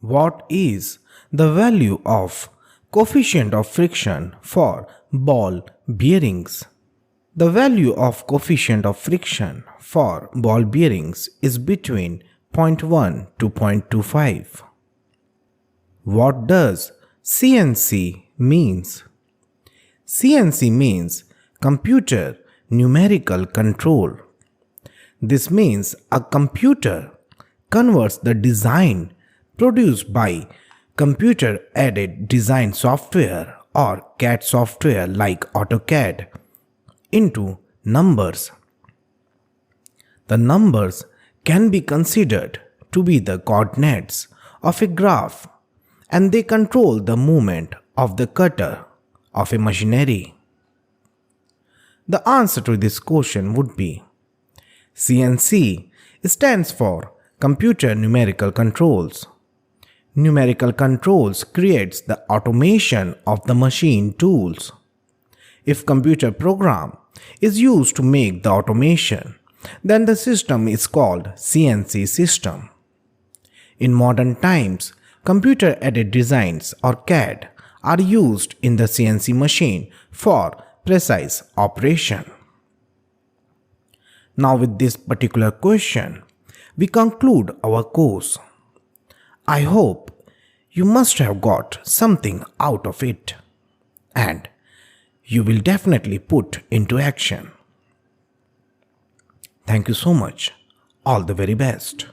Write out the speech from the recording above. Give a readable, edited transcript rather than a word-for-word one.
What is the value of coefficient of friction for ball bearings? The value of coefficient of friction for ball bearings is between 0.1 to 0.25. What does CNC means? CNC means computer numerical control. This means a computer converts the design produced by computer-aided design software or CAD software like AutoCAD into numbers. The numbers can be considered to be the coordinates of a graph, and they control the movement of the cutter of a machinery. The answer to this question would be CNC stands for Computer Numerical Controls. Numerical controls creates the automation of the machine tools. If computer program is used to make the automation, then the system is called CNC system. In modern times, computer-aided designs or CAD are used in the CNC machine for precise operation. Now with this particular question, we conclude our course. I hope you must have got something out of it, and you will definitely put into action. Thank you so much. All the very best.